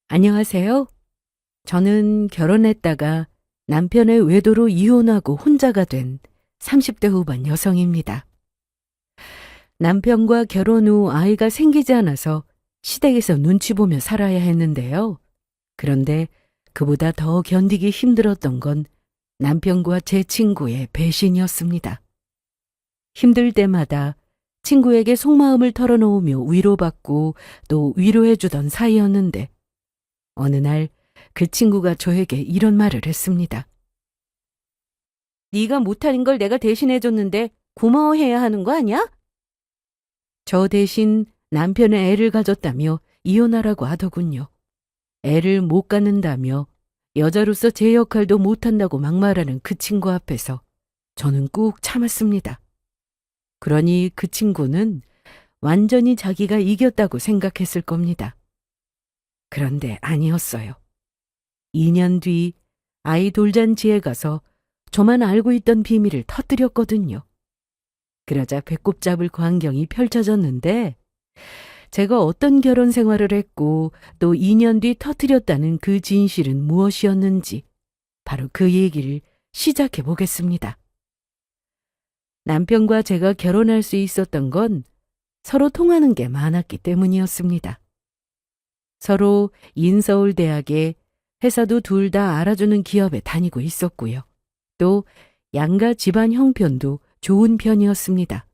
안녕하세요. 저는 결혼했다가 남편의 외도로 이혼하고 혼자가 된 30대 후반 여성입니다. 남편과 결혼 후 아이가 생기지 않아서 시댁에서 눈치 보며 살아야 했는데요. 그런데 그보다 더 견디기 힘들었던 건 남편과 제 친구의 배신이었습니다. 힘들 때마다 친구에게 속마음을 털어놓으며 위로받고 또 위로해주던 사이였는데 어느 날 그 친구가 저에게 이런 말을 했습니다. 네가 못하는 걸 내가 대신해줬는데 고마워해야 하는 거 아니야? 저 대신 남편의 애를 가졌다며 이혼하라고 하더군요. 애를 못 갖는다며 여자로서 제 역할도 못한다고 막말하는 그 친구 앞에서 저는 꾹 참았습니다. 그러니 그 친구는 완전히 자기가 이겼다고 생각했을 겁니다. 그런데 아니었어요. 2년 뒤 아이 돌잔치에 가서 저만 알고 있던 비밀을 터뜨렸거든요. 그러자 배꼽 잡을 광경이 펼쳐졌는데 제가 어떤 결혼 생활을 했고 또 2년 뒤 터뜨렸다는 그 진실은 무엇이었는지 바로 그 얘기를 시작해 보겠습니다. 남편과 제가 결혼할 수 있었던 건 서로 통하는 게 많았기 때문이었습니다. 서로 인서울대학에 회사도 둘 다 알아주는 기업에 다니고 있었고요. 또 양가 집안 형편도 좋은 편이었습니다.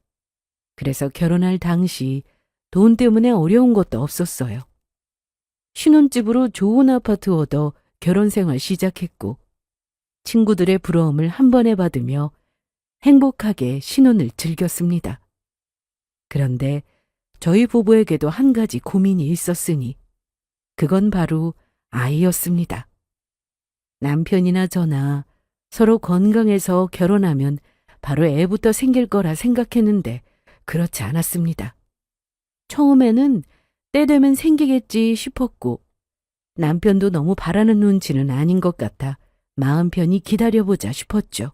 그래서 결혼할 당시 돈 때문에 어려운 것도 없었어요. 신혼집으로 좋은 아파트 얻어 결혼 생활 시작했고 친구들의 부러움을 한 번에 받으며 행복하게 신혼을 즐겼습니다. 그런데 저희 부부에게도 한 가지 고민이 있었으니 그건 바로 아이였습니다. 남편이나 저나 서로 건강해서 결혼하면 바로 애부터 생길 거라 생각했는데 그렇지 않았습니다. 처음에는 때 되면 생기겠지 싶었고 남편도 너무 바라는 눈치는 아닌 것 같아 마음 편히 기다려보자 싶었죠.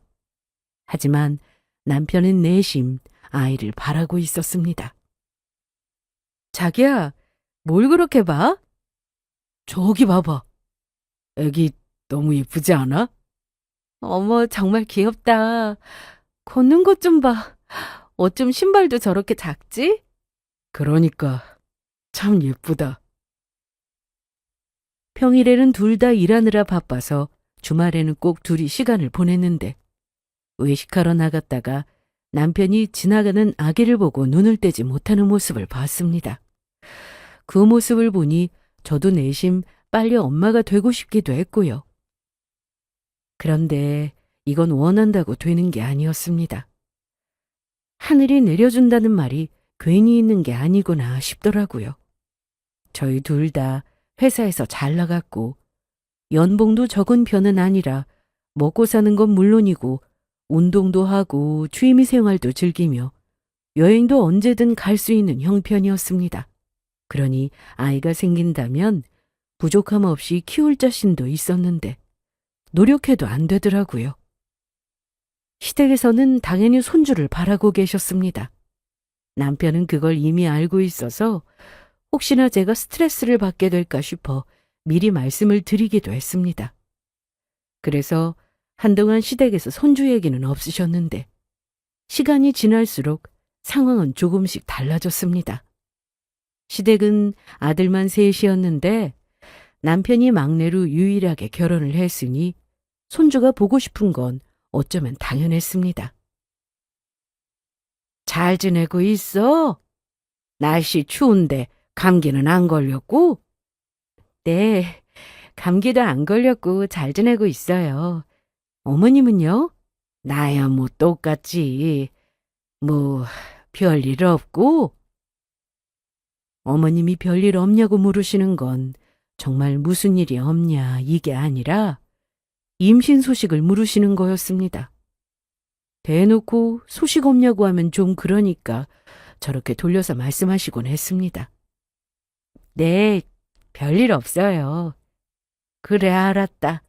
하지만 남편은 내심 아이를 바라고 있었습니다. 자기야, 뭘 그렇게 봐? 저기 봐봐. 애기 너무 예쁘지 않아? 어머, 정말 귀엽다. 걷는 것 좀 봐. 어쩜 신발도 저렇게 작지? 그러니까 참 예쁘다. 평일에는 둘 다 일하느라 바빠서 주말에는 꼭 둘이 시간을 보냈는데 외식하러 나갔다가 남편이 지나가는 아기를 보고 눈을 떼지 못하는 모습을 봤습니다. 그 모습을 보니 저도 내심 빨리 엄마가 되고 싶기도 했고요. 그런데 이건 원한다고 되는 게 아니었습니다. 하늘이 내려준다는 말이 괜히 있는 게 아니구나 싶더라고요. 저희 둘 다 회사에서 잘 나갔고 연봉도 적은 편은 아니라 먹고 사는 건 물론이고 운동도 하고 취미 생활도 즐기며 여행도 언제든 갈 수 있는 형편이었습니다. 그러니 아이가 생긴다면 부족함 없이 키울 자신도 있었는데 노력해도 안 되더라고요. 시댁에서는 당연히 손주를 바라고 계셨습니다. 남편은 그걸 이미 알고 있어서 혹시나 제가 스트레스를 받게 될까 싶어 미리 말씀을 드리기도 했습니다. 그래서 한동안 시댁에서 손주 얘기는 없으셨는데 시간이 지날수록 상황은 조금씩 달라졌습니다. 시댁은 아들만 셋이었는데 남편이 막내로 유일하게 결혼을 했으니 손주가 보고 싶은 건 어쩌면 당연했습니다. 잘 지내고 있어? 날씨 추운데 감기는 안 걸렸고? 네, 감기도 안 걸렸고 잘 지내고 있어요. 어머님은요? 나야 뭐 똑같지. 뭐 별일 없고? 어머님이 별일 없냐고 물으시는 건 정말 무슨 일이 없냐 이게 아니라 임신 소식을 물으시는 거였습니다. 대놓고 소식 없냐고 하면 좀 그러니까 저렇게 돌려서 말씀하시곤 했습니다. 네, 별일 없어요. 그래, 알았다.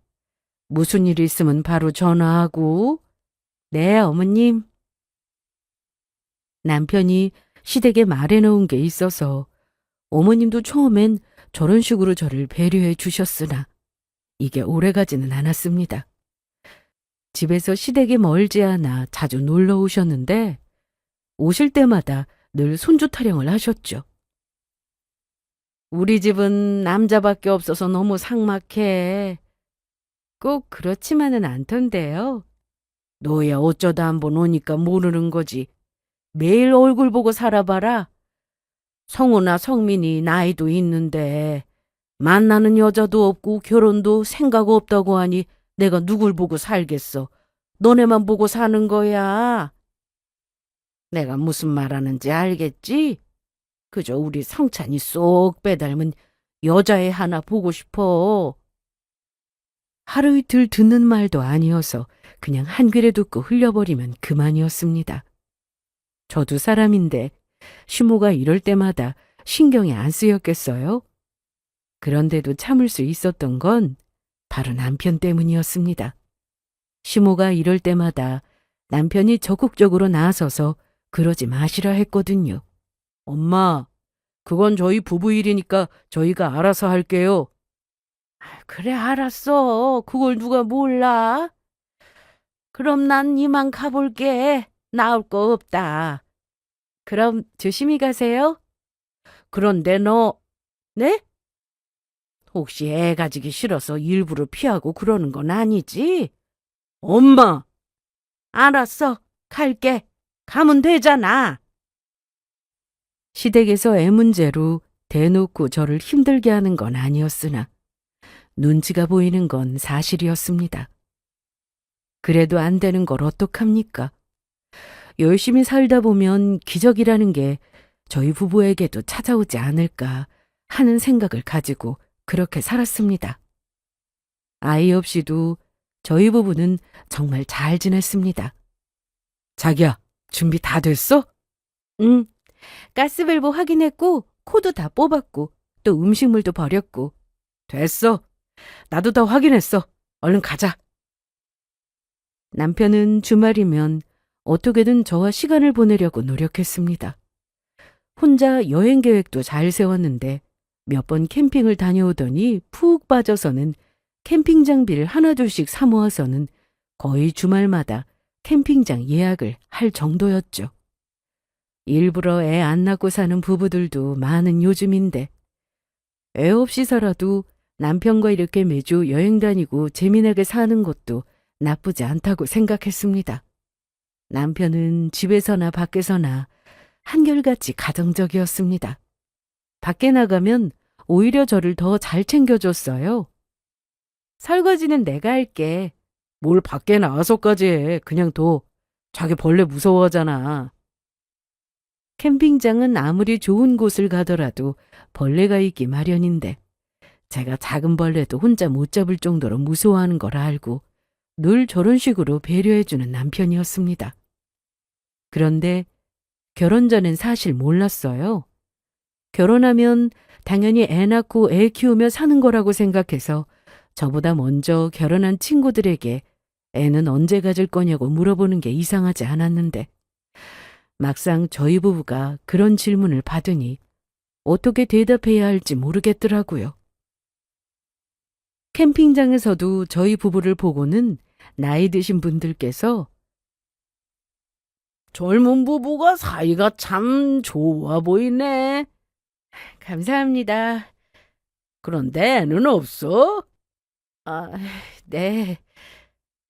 무슨 일 있으면 바로 전화하고. 네, 어머님. 남편이 시댁에 말해놓은 게 있어서 어머님도 처음엔 저런 식으로 저를 배려해 주셨으나 이게 오래가지는 않았습니다. 집에서 시댁이 멀지 않아 자주 놀러 오셨는데 오실 때마다 늘 손주 타령을 하셨죠. 우리 집은 남자밖에 없어서 너무 삭막해. 꼭 그렇지만은 않던데요. 너야 어쩌다 한번 오니까 모르는 거지. 매일 얼굴 보고 살아봐라. 성우나 성민이 나이도 있는데 만나는 여자도 없고 결혼도 생각 없다고 하니 내가 누굴 보고 살겠어. 너네만 보고 사는 거야. 내가 무슨 말하는지 알겠지? 그저 우리 성찬이 쏙 빼닮은 여자애 하나 보고 싶어. 하루 이틀 듣는 말도 아니어서 그냥 한 귀래 듣고 흘려버리면 그만이었습니다. 저도 사람인데 시모가 이럴 때마다 신경이 안 쓰였겠어요? 그런데도 참을 수 있었던 건 바로 남편 때문이었습니다. 시모가 이럴 때마다 남편이 적극적으로 나서서 그러지 마시라 했거든요. 엄마, 그건 저희 부부 일이니까 저희가 알아서 할게요. 그래, 알았어. 그걸 누가 몰라? 그럼 난 이만 가볼게. 나올 거 없다. 그럼 조심히 가세요. 그런데 너, 네? 혹시 애 가지기 싫어서 일부러 피하고 그러는 건 아니지? 엄마! 알았어. 갈게. 가면 되잖아. 시댁에서 애 문제로 대놓고 저를 힘들게 하는 건 아니었으나 눈치가 보이는 건 사실이었습니다. 그래도 안 되는 걸 어떡합니까? 열심히 살다 보면 기적이라는 게 저희 부부에게도 찾아오지 않을까 하는 생각을 가지고 그렇게 살았습니다. 아이 없이도 저희 부부는 정말 잘 지냈습니다. 자기야, 준비 다 됐어? 응. 가스밸브 확인했고 코드 다 뽑았고 또 음식물도 버렸고. 됐어. 나도 다 확인했어. 얼른 가자. 남편은 주말이면 어떻게든 저와 시간을 보내려고 노력했습니다. 혼자 여행 계획도 잘 세웠는데 몇 번 캠핑을 다녀오더니 푹 빠져서는 캠핑 장비를 하나둘씩 사 모아서는 거의 주말마다 캠핑장 예약을 할 정도였죠. 일부러 애 안 낳고 사는 부부들도 많은 요즘인데 애 없이 살아도 남편과 이렇게 매주 여행 다니고 재미나게 사는 것도 나쁘지 않다고 생각했습니다. 남편은 집에서나 밖에서나 한결같이 가정적이었습니다. 밖에 나가면 오히려 저를 더 잘 챙겨줬어요. 설거지는 내가 할게. 뭘 밖에 나와서까지 해. 그냥 둬. 자기 벌레 무서워하잖아. 캠핑장은 아무리 좋은 곳을 가더라도 벌레가 있기 마련인데 제가 작은 벌레도 혼자 못 잡을 정도로 무서워하는 걸 알고 늘 저런 식으로 배려해주는 남편이었습니다. 그런데 결혼 전엔 사실 몰랐어요. 결혼하면 당연히 애 낳고 애 키우며 사는 거라고 생각해서 저보다 먼저 결혼한 친구들에게 애는 언제 가질 거냐고 물어보는 게 이상하지 않았는데 막상 저희 부부가 그런 질문을 받으니 어떻게 대답해야 할지 모르겠더라고요. 캠핑장에서도 저희 부부를 보고는 나이 드신 분들께서 젊은 부부가 사이가 참 좋아 보이네. 감사합니다. 그런데 애는 없어? 아, 네.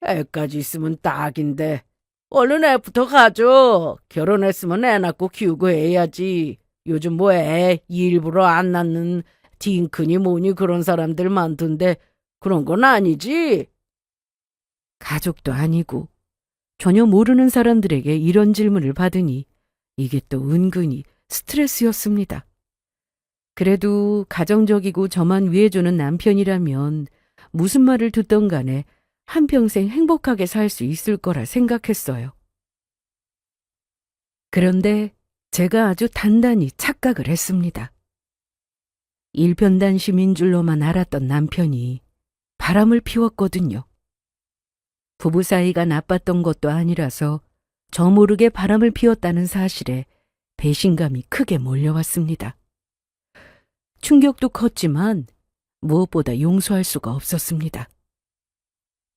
애까지 있으면 딱인데. 얼른 애부터 가져. 결혼했으면 애 낳고 키우고 해야지. 요즘 뭐 애 일부러 안 낳는 딩크니 뭐니 그런 사람들 많던데 그런 건 아니지? 가족도 아니고 전혀 모르는 사람들에게 이런 질문을 받으니 이게 또 은근히 스트레스였습니다. 그래도 가정적이고 저만 위해주는 남편이라면 무슨 말을 듣던 간에 한평생 행복하게 살 수 있을 거라 생각했어요. 그런데 제가 아주 단단히 착각을 했습니다. 일편단심인 줄로만 알았던 남편이 바람을 피웠거든요. 부부 사이가 나빴던 것도 아니라서 저 모르게 바람을 피웠다는 사실에 배신감이 크게 몰려왔습니다. 충격도 컸지만 무엇보다 용서할 수가 없었습니다.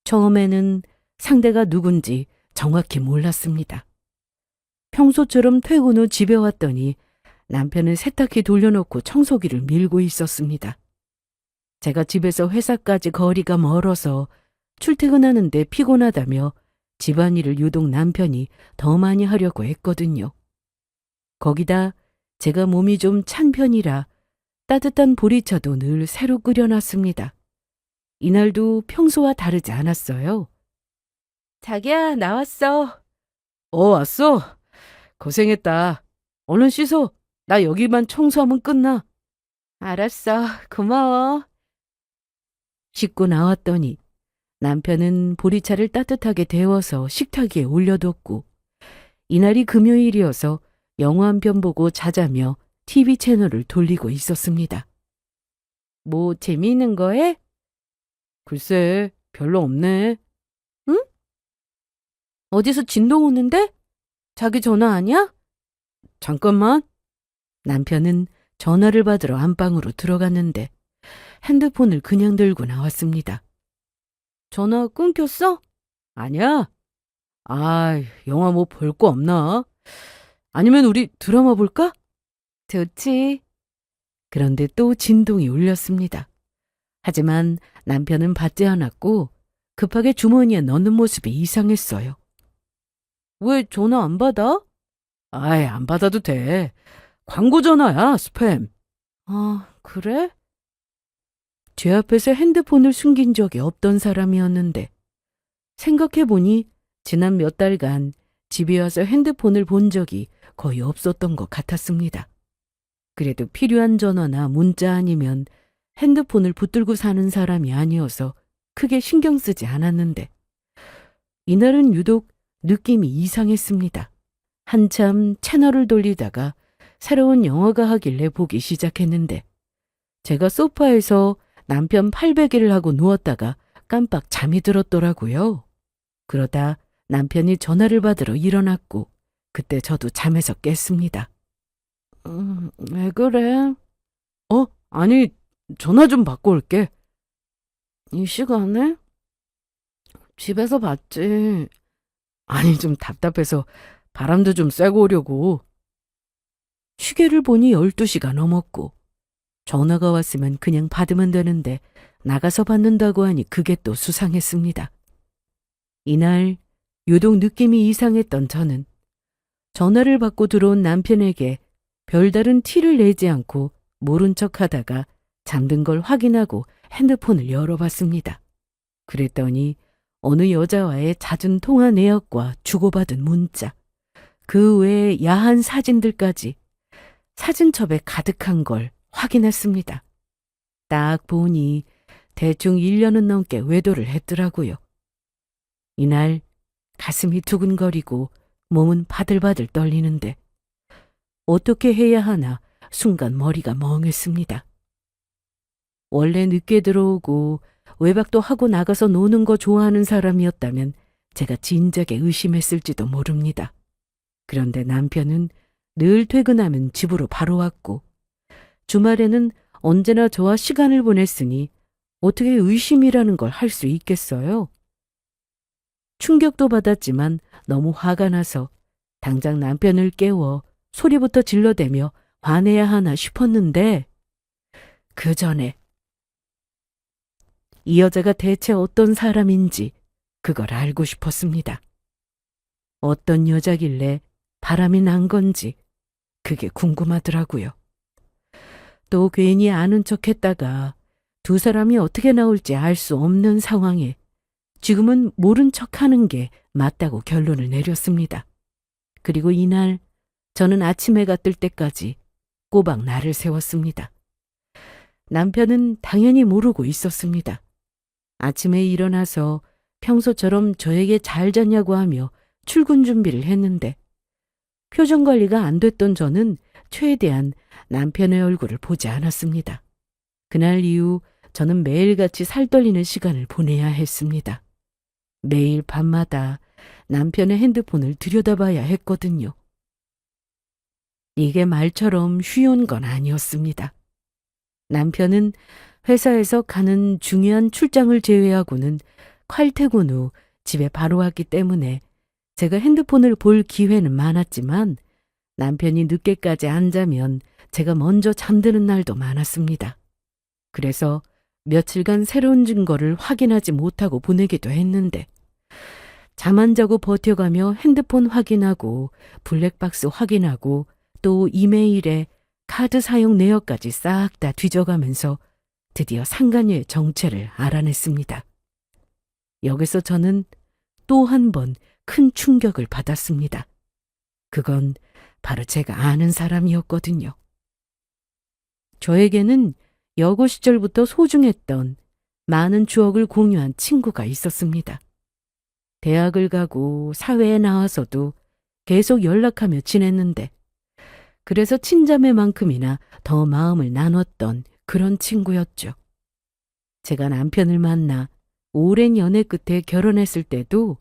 처음에는 상대가 누군지 정확히 몰랐습니다. 평소처럼 퇴근 후 집에 왔더니 남편은 세탁기 돌려놓고 청소기를 밀고 있었습니다. 제가 집에서 회사까지 거리가 멀어서 출퇴근하는데 피곤하다며 집안일을 유독 남편이 더 많이 하려고 했거든요. 거기다 제가 몸이 좀 찬 편이라 따뜻한 보리차도 늘 새로 끓여놨습니다. 이날도 평소와 다르지 않았어요. 자기야, 나왔어. 왔어? 고생했다. 얼른 씻어. 나 여기만 청소하면 끝나. 알았어. 고마워. 씻고 나왔더니 남편은 보리차를 따뜻하게 데워서 식탁 위에 올려뒀고 이날이 금요일이어서 영화 한 편 보고 자자며 TV 채널을 돌리고 있었습니다. 뭐 재미있는 거 해? 글쎄, 별로 없네. 응? 어디서 진동 오는데? 자기 전화 아니야? 잠깐만. 남편은 전화를 받으러 안방으로 들어갔는데 핸드폰을 그냥 들고 나왔습니다. 전화 끊겼어? 아니야. 영화 뭐 볼 거 없나? 아니면 우리 드라마 볼까? 좋지. 그런데 또 진동이 울렸습니다. 하지만 남편은 받지 않았고 급하게 주머니에 넣는 모습이 이상했어요. 왜 전화 안 받아? 안 받아도 돼. 광고 전화야, 스팸. 그래? 제 앞에서 핸드폰을 숨긴 적이 없던 사람이었는데 생각해보니 지난 몇 달간 집에 와서 핸드폰을 본 적이 거의 없었던 것 같았습니다. 그래도 필요한 전화나 문자 아니면 핸드폰을 붙들고 사는 사람이 아니어서 크게 신경 쓰지 않았는데 이날은 유독 느낌이 이상했습니다. 한참 채널을 돌리다가 새로운 영화가 하길래 보기 시작했는데 제가 소파에서 남편 팔베개를 하고 누웠다가 깜빡 잠이 들었더라고요. 그러다 남편이 전화를 받으러 일어났고 그때 저도 잠에서 깼습니다. 왜 그래? 아니, 전화 좀 받고 올게. 이 시간에? 집에서 받지. 아니, 좀 답답해서 바람도 좀 쐬고 오려고. 시계를 보니 12시가 넘었고 전화가 왔으면 그냥 받으면 되는데 나가서 받는다고 하니 그게 또 수상했습니다. 이날 유독 느낌이 이상했던 저는 전화를 받고 들어온 남편에게 별다른 티를 내지 않고 모른 척하다가 잠든 걸 확인하고 핸드폰을 열어봤습니다. 그랬더니 어느 여자와의 잦은 통화 내역과 주고받은 문자, 그 외에 야한 사진들까지 사진첩에 가득한 걸 확인했습니다. 딱 보니 대충 1년은 넘게 외도를 했더라고요. 이날 가슴이 두근거리고 몸은 바들바들 떨리는데 어떻게 해야 하나 순간 머리가 멍했습니다. 원래 늦게 들어오고 외박도 하고 나가서 노는 거 좋아하는 사람이었다면 제가 진작에 의심했을지도 모릅니다. 그런데 남편은 늘 퇴근하면 집으로 바로 왔고 주말에는 언제나 저와 시간을 보냈으니 어떻게 의심이라는 걸 할 수 있겠어요? 충격도 받았지만 너무 화가 나서 당장 남편을 깨워 소리부터 질러대며 화내야 하나 싶었는데 그 전에 이 여자가 대체 어떤 사람인지 그걸 알고 싶었습니다. 어떤 여자길래 바람이 난 건지 그게 궁금하더라고요. 또 괜히 아는 척 했다가 두 사람이 어떻게 나올지 알 수 없는 상황에 지금은 모른 척 하는 게 맞다고 결론을 내렸습니다. 그리고 이날 저는 아침 해가 뜰 때까지 꼬박 날을 세웠습니다. 남편은 당연히 모르고 있었습니다. 아침에 일어나서 평소처럼 저에게 잘 잤냐고 하며 출근 준비를 했는데 표정 관리가 안 됐던 저는 최대한 남편의 얼굴을 보지 않았습니다. 그날 이후 저는 매일같이 살떨리는 시간을 보내야 했습니다. 매일 밤마다 남편의 핸드폰을 들여다봐야 했거든요. 이게 말처럼 쉬운 건 아니었습니다. 남편은 회사에서 가는 중요한 출장을 제외하고는 칼퇴근 후 집에 바로 왔기 때문에 제가 핸드폰을 볼 기회는 많았지만 남편이 늦게까지 안 자면 제가 먼저 잠드는 날도 많았습니다. 그래서 며칠간 새로운 증거를 확인하지 못하고 보내기도 했는데 잠 안 자고 버텨가며 핸드폰 확인하고 블랙박스 확인하고 또 이메일에 카드 사용 내역까지 싹 다 뒤져가면서 드디어 상간녀의 정체를 알아냈습니다. 여기서 저는 또 한 번 큰 충격을 받았습니다. 그건 바로 제가 아는 사람이었거든요. 저에게는 여고 시절부터 소중했던 많은 추억을 공유한 친구가 있었습니다. 대학을 가고 사회에 나와서도 계속 연락하며 지냈는데 그래서 친자매만큼이나 더 마음을 나눴던 그런 친구였죠. 제가 남편을 만나 오랜 연애 끝에 결혼했을 때도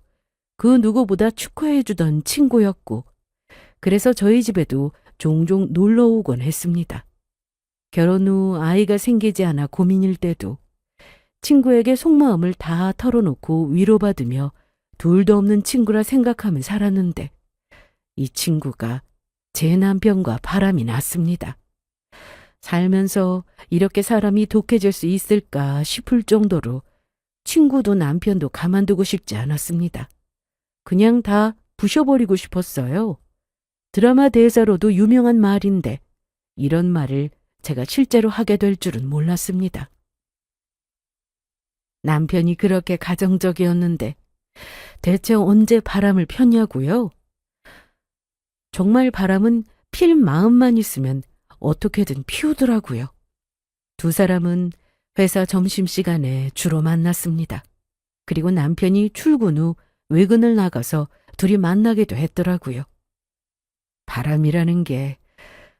그 누구보다 축하해주던 친구였고 그래서 저희 집에도 종종 놀러 오곤 했습니다. 결혼 후 아이가 생기지 않아 고민일 때도 친구에게 속마음을 다 털어놓고 위로받으며 둘도 없는 친구라 생각하며 살았는데 이 친구가 제 남편과 바람이 났습니다. 살면서 이렇게 사람이 독해질 수 있을까 싶을 정도로 친구도 남편도 가만두고 싶지 않았습니다. 그냥 다 부셔버리고 싶었어요. 드라마 대사로도 유명한 말인데 이런 말을 제가 실제로 하게 될 줄은 몰랐습니다. 남편이 그렇게 가정적이었는데 대체 언제 바람을 폈냐고요? 정말 바람은 필 마음만 있으면 어떻게든 피우더라고요. 두 사람은 회사 점심시간에 주로 만났습니다. 그리고 남편이 출근 후 외근을 나가서 둘이 만나기도 했더라고요. 바람이라는 게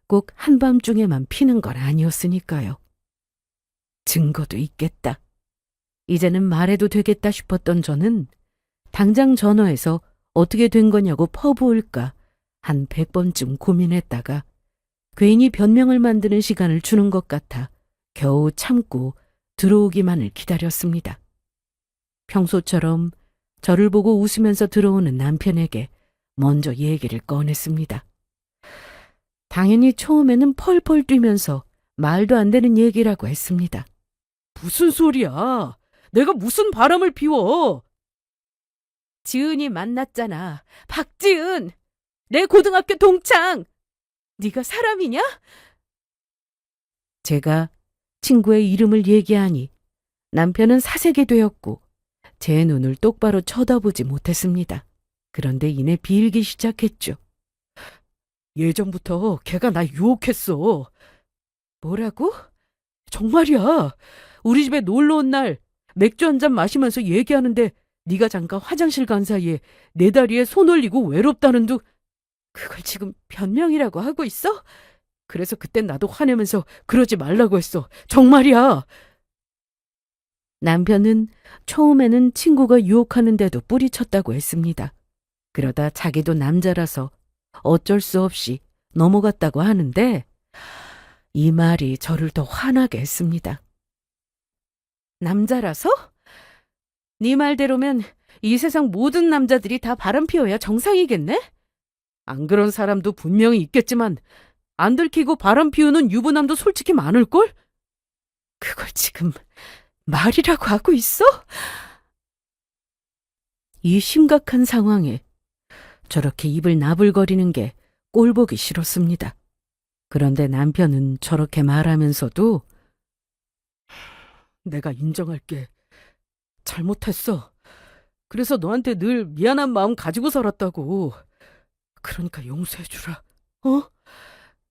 꼭 한밤중에만 피는 건 아니었으니까요. 증거도 있겠다. 이제는 말해도 되겠다 싶었던 저는 당장 전화해서 어떻게 된 거냐고 퍼부을까 한 100번쯤 고민했다가 괜히 변명을 만드는 시간을 주는 것 같아 겨우 참고 들어오기만을 기다렸습니다. 평소처럼 저를 보고 웃으면서 들어오는 남편에게 먼저 얘기를 꺼냈습니다. 당연히 처음에는 펄펄 뛰면서 말도 안 되는 얘기라고 했습니다. 무슨 소리야? 내가 무슨 바람을 피워? 지은이 만났잖아. 박지은! 내 고등학교 동창! 네가 사람이냐? 제가 친구의 이름을 얘기하니 남편은 사색이 되었고 제 눈을 똑바로 쳐다보지 못했습니다. 그런데 이내 빌기 시작했죠. 예전부터 걔가 나 유혹했어. 뭐라고? 정말이야. 우리 집에 놀러 온 날 맥주 한 잔 마시면서 얘기하는데 네가 잠깐 화장실 간 사이에 내 다리에 손 올리고 외롭다는 둥. 그걸 지금 변명이라고 하고 있어? 그래서 그땐 나도 화내면서 그러지 말라고 했어. 정말이야. 남편은 처음에는 친구가 유혹하는데도 뿌리쳤다고 했습니다. 그러다 자기도 남자라서 어쩔 수 없이 넘어갔다고 하는데 이 말이 저를 더 화나게 했습니다. 남자라서? 네 말대로면 이 세상 모든 남자들이 다 바람 피워야 정상이겠네? 안 그런 사람도 분명히 있겠지만 안 들키고 바람 피우는 유부남도 솔직히 많을걸? 그걸 지금 말이라고 하고 있어? 이 심각한 상황에 저렇게 입을 나불거리는 게 꼴보기 싫었습니다. 그런데 남편은 저렇게 말하면서도 내가 인정할게. 잘못했어. 그래서 너한테 늘 미안한 마음 가지고 살았다고. 그러니까 용서해주라. 어?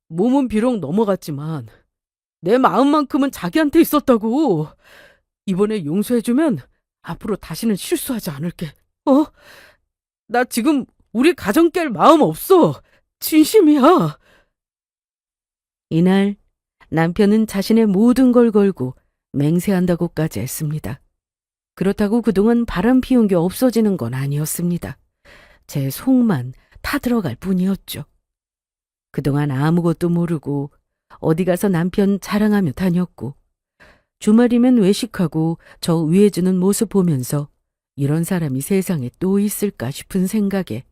몸은 비록 넘어갔지만 내 마음만큼은 자기한테 있었다고. 이번에 용서해주면 앞으로 다시는 실수하지 않을게. 어? 나 지금 우리 가정 깰 마음 없어. 진심이야. 이날 남편은 자신의 모든 걸 걸고 맹세한다고까지 했습니다. 그렇다고 그동안 바람 피운 게 없어지는 건 아니었습니다. 제 속만 타들어갈 뿐이었죠. 그동안 아무것도 모르고 어디 가서 남편 자랑하며 다녔고, 주말이면 외식하고 저 위해주는 모습 보면서 이런 사람이 세상에 또 있을까 싶은 생각에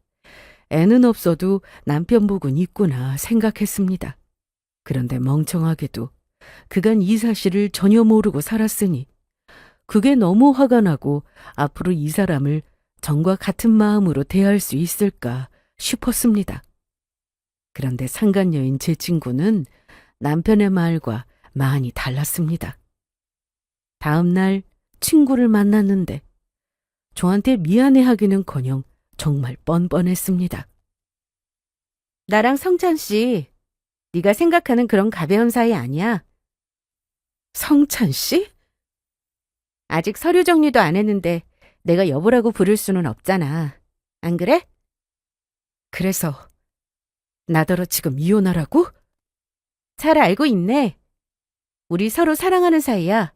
애는 없어도 남편복은 있구나 생각했습니다. 그런데 멍청하게도 그간 이 사실을 전혀 모르고 살았으니 그게 너무 화가 나고 앞으로 이 사람을 전과 같은 마음으로 대할 수 있을까 싶었습니다. 그런데 상간녀인 제 친구는 남편의 말과 많이 달랐습니다. 다음 날 친구를 만났는데 저한테 미안해하기는커녕 정말 뻔뻔했습니다. 나랑 성찬 씨, 네가 생각하는 그런 가벼운 사이 아니야. 성찬 씨? 아직 서류 정리도 안 했는데 내가 여보라고 부를 수는 없잖아. 안 그래? 그래서 나더러 지금 이혼하라고? 잘 알고 있네. 우리 서로 사랑하는 사이야.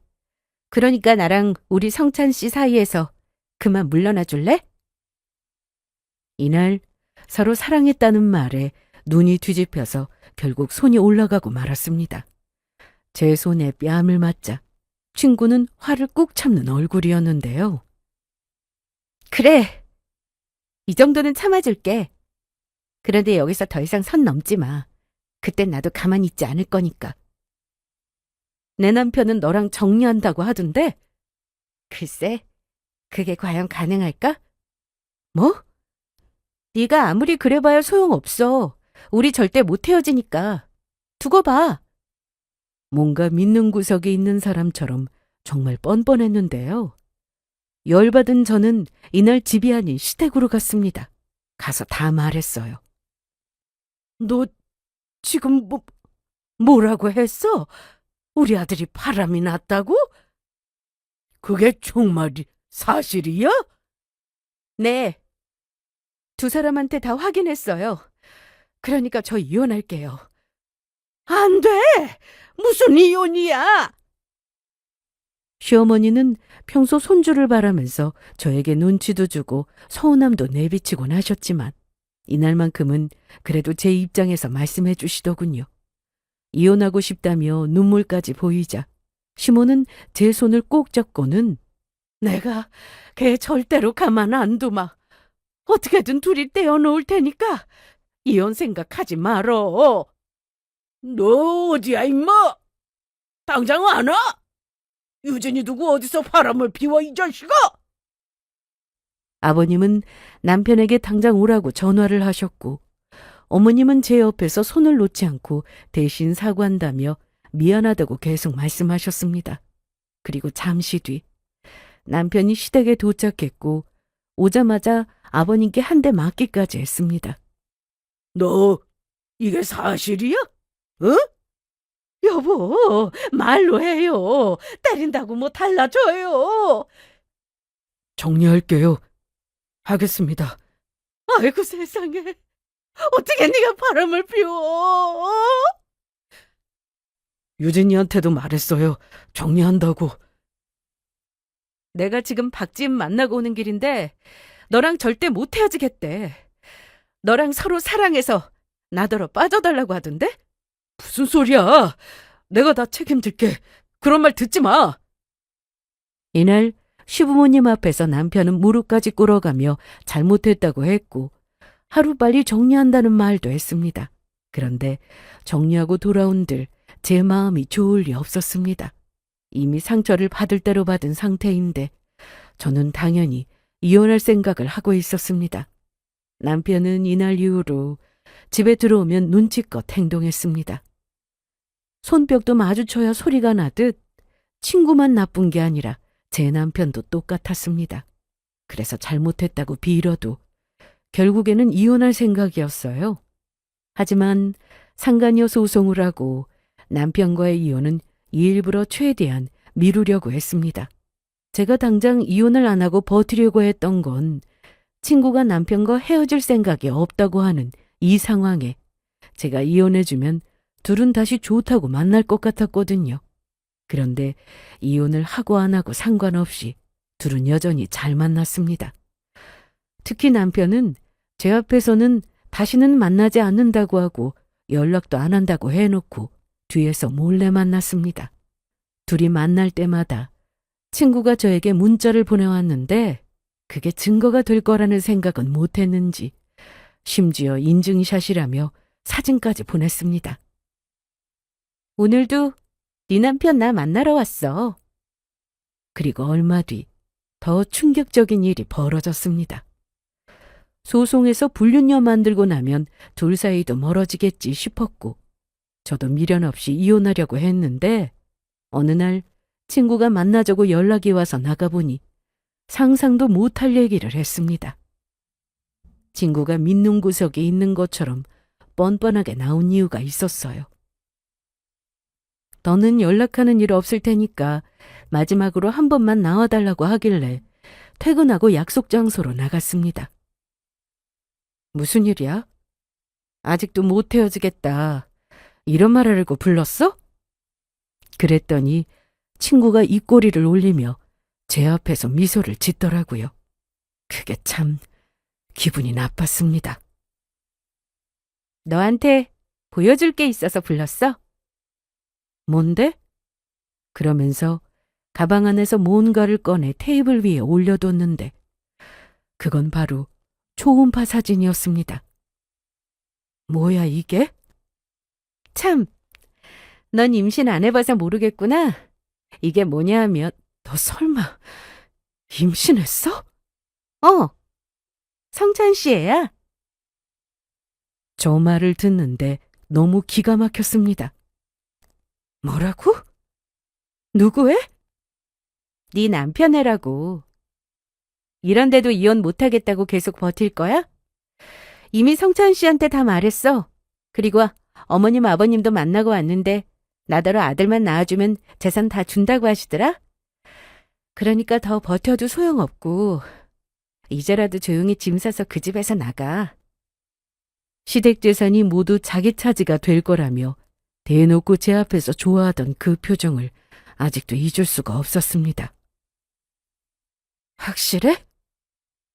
그러니까 나랑 우리 성찬 씨 사이에서 그만 물러나 줄래? 이날 서로 사랑했다는 말에 눈이 뒤집혀서 결국 손이 올라가고 말았습니다. 제 손에 뺨을 맞자 친구는 화를 꾹 참는 얼굴이었는데요. 그래, 이 정도는 참아줄게. 그런데 여기서 더 이상 선 넘지 마. 그땐 나도 가만히 있지 않을 거니까. 내 남편은 너랑 정리한다고 하던데? 글쎄, 그게 과연 가능할까? 뭐? 네가 아무리 그래봐야 소용없어. 우리 절대 못 헤어지니까. 두고 봐. 뭔가 믿는 구석에 있는 사람처럼 정말 뻔뻔했는데요. 열받은 저는 이날 집이 아닌 시댁으로 갔습니다. 가서 다 말했어요. 너 지금 뭐라고 했어? 우리 아들이 바람이 났다고? 그게 정말 사실이야? 네. 두 사람한테 다 확인했어요. 그러니까 저 이혼할게요. 안 돼! 무슨 이혼이야! 시어머니는 평소 손주를 바라면서 저에게 눈치도 주고 서운함도 내비치곤 하셨지만 이날만큼은 그래도 제 입장에서 말씀해 주시더군요. 이혼하고 싶다며 눈물까지 보이자 시모는 제 손을 꼭 잡고는 내가 걔 절대로 가만 안 두마. 어떻게든 둘이 떼어놓을 테니까 이혼 생각하지 말어. 너 어디야 임마? 당장 안 와? 유진이 두고 어디서 바람을 피워 이 자식아? 아버님은 남편에게 당장 오라고 전화를 하셨고 어머님은 제 옆에서 손을 놓지 않고 대신 사과한다며 미안하다고 계속 말씀하셨습니다. 그리고 잠시 뒤 남편이 시댁에 도착했고 오자마자 아버님께 한 대 맞기까지 했습니다. 너 이게 사실이야? 어? 여보, 말로 해요. 때린다고 뭐 달라져요. 정리할게요. 하겠습니다. 아이고 세상에. 어떻게 네가 바람을 피워? 유진이한테도 말했어요. 정리한다고. 내가 지금 박지은 만나고 오는 길인데 너랑 절대 못 헤어지겠대. 너랑 서로 사랑해서 나더러 빠져달라고 하던데? 무슨 소리야? 내가 다 책임질게. 그런 말 듣지 마. 이날 시부모님 앞에서 남편은 무릎까지 꿇어가며 잘못했다고 했고 하루빨리 정리한다는 말도 했습니다. 그런데 정리하고 돌아온들 제 마음이 좋을 리 없었습니다. 이미 상처를 받을 대로 받은 상태인데 저는 당연히 이혼할 생각을 하고 있었습니다. 남편은 이날 이후로 집에 들어오면 눈치껏 행동했습니다. 손뼉도 마주쳐야 소리가 나듯 친구만 나쁜 게 아니라 제 남편도 똑같았습니다. 그래서 잘못했다고 빌어도 결국에는 이혼할 생각이었어요. 하지만 상간녀 소송을 하고 남편과의 이혼은 일부러 최대한 미루려고 했습니다. 제가 당장 이혼을 안 하고 버티려고 했던 건 친구가 남편과 헤어질 생각이 없다고 하는 이 상황에 제가 이혼해주면 둘은 다시 좋다고 만날 것 같았거든요. 그런데 이혼을 하고 안 하고 상관없이 둘은 여전히 잘 만났습니다. 특히 남편은 제 앞에서는 다시는 만나지 않는다고 하고 연락도 안 한다고 해놓고 뒤에서 몰래 만났습니다. 둘이 만날 때마다 친구가 저에게 문자를 보내왔는데 그게 증거가 될 거라는 생각은 못했는지 심지어 인증샷이라며 사진까지 보냈습니다. 오늘도 네 남편 나 만나러 왔어. 그리고 얼마 뒤 더 충격적인 일이 벌어졌습니다. 소송에서 불륜녀 만들고 나면 둘 사이도 멀어지겠지 싶었고 저도 미련 없이 이혼하려고 했는데 어느 날 친구가 만나자고 연락이 와서 나가보니 상상도 못할 얘기를 했습니다. 친구가 믿는 구석에 있는 것처럼 뻔뻔하게 나온 이유가 있었어요. 더는 연락하는 일 없을 테니까 마지막으로 한 번만 나와달라고 하길래 퇴근하고 약속 장소로 나갔습니다. 무슨 일이야? 아직도 못 헤어지겠다. 이런 말 하려고 불렀어? 그랬더니 친구가 입꼬리를 올리며 제 앞에서 미소를 짓더라고요. 그게 참 기분이 나빴습니다. 너한테 보여줄 게 있어서 불렀어? 뭔데? 그러면서 가방 안에서 뭔가를 꺼내 테이블 위에 올려뒀는데 그건 바로 초음파 사진이었습니다. 뭐야 이게? 참, 넌 임신 안 해봐서 모르겠구나. 이게 뭐냐 하면 너 설마 임신했어? 성찬 씨 애야. 저 말을 듣는데 너무 기가 막혔습니다. 뭐라고? 누구 애? 네 남편 애라고. 이런데도 이혼 못하겠다고 계속 버틸 거야? 이미 성찬 씨한테 다 말했어. 그리고 어머님 아버님도 만나고 왔는데 나더러 아들만 낳아주면 재산 다 준다고 하시더라. 그러니까 더 버텨도 소용없고 이제라도 조용히 짐 싸서 그 집에서 나가. 시댁 재산이 모두 자기 차지가 될 거라며 대놓고 제 앞에서 좋아하던 그 표정을 아직도 잊을 수가 없었습니다. 확실해?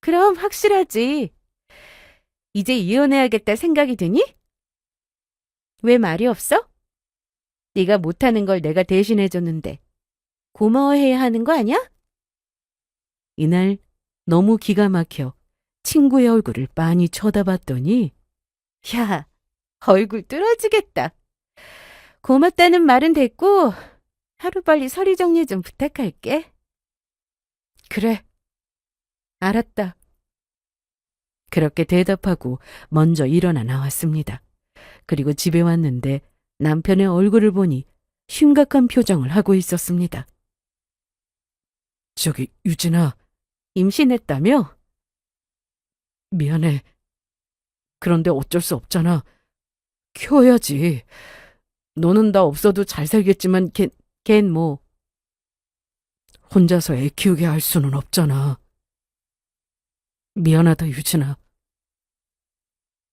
그럼 확실하지. 이제 이혼해야겠다 생각이 드니? 왜 말이 없어? 네가 못하는 걸 내가 대신해줬는데 고마워해야 하는 거 아니야? 이날 너무 기가 막혀 친구의 얼굴을 빤히 쳐다봤더니 야, 얼굴 뚫어지겠다. 고맙다는 말은 됐고 하루빨리 서류 정리 좀 부탁할게. 그래, 알았다. 그렇게 대답하고 먼저 일어나 나왔습니다. 그리고 집에 왔는데 남편의 얼굴을 보니 심각한 표정을 하고 있었습니다. 저기 유진아, 임신했다며? 미안해. 그런데 어쩔 수 없잖아. 키워야지. 너는 나 없어도 잘 살겠지만 걘 뭐. 혼자서 애 키우게 할 수는 없잖아. 미안하다 유진아.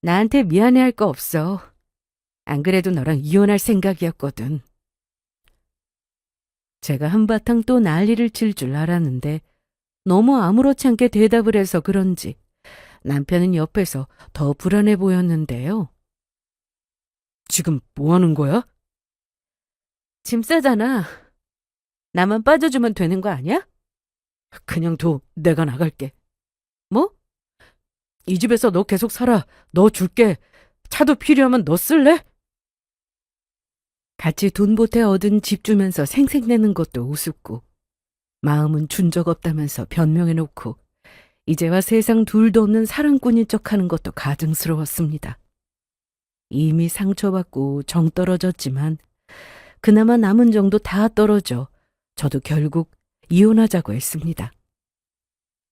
나한테 미안해할 거 없어. 안 그래도 너랑 이혼할 생각이었거든. 제가 한바탕 또 난리를 칠 줄 알았는데 너무 아무렇지 않게 대답을 해서 그런지 남편은 옆에서 더 불안해 보였는데요. 지금 뭐 하는 거야? 짐 싸잖아. 나만 빠져주면 되는 거 아니야? 그냥 둬. 내가 나갈게. 뭐? 이 집에서 너 계속 살아. 너 줄게. 차도 필요하면 너 쓸래? 같이 돈 보태 얻은 집 주면서 생색내는 것도 우습고 마음은 준 적 없다면서 변명해놓고 이제와 세상 둘도 없는 사랑꾼인 척하는 것도 가증스러웠습니다. 이미 상처받고 정 떨어졌지만 그나마 남은 정도 다 떨어져 저도 결국 이혼하자고 했습니다.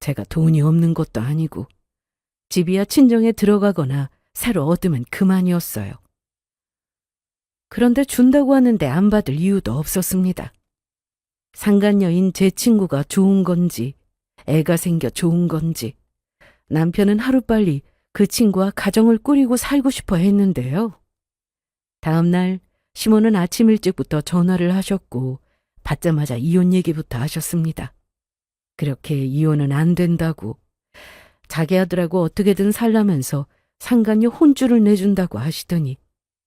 제가 돈이 없는 것도 아니고 집이야 친정에 들어가거나 새로 얻으면 그만이었어요. 그런데 준다고 하는데 안 받을 이유도 없었습니다. 상간녀인 제 친구가 좋은 건지 애가 생겨 좋은 건지 남편은 하루빨리 그 친구와 가정을 꾸리고 살고 싶어 했는데요. 다음 날 시모는 아침 일찍부터 전화를 하셨고 받자마자 이혼 얘기부터 하셨습니다. 그렇게 이혼은 안 된다고 자기 아들하고 어떻게든 살라면서 상간녀 혼주를 내준다고 하시더니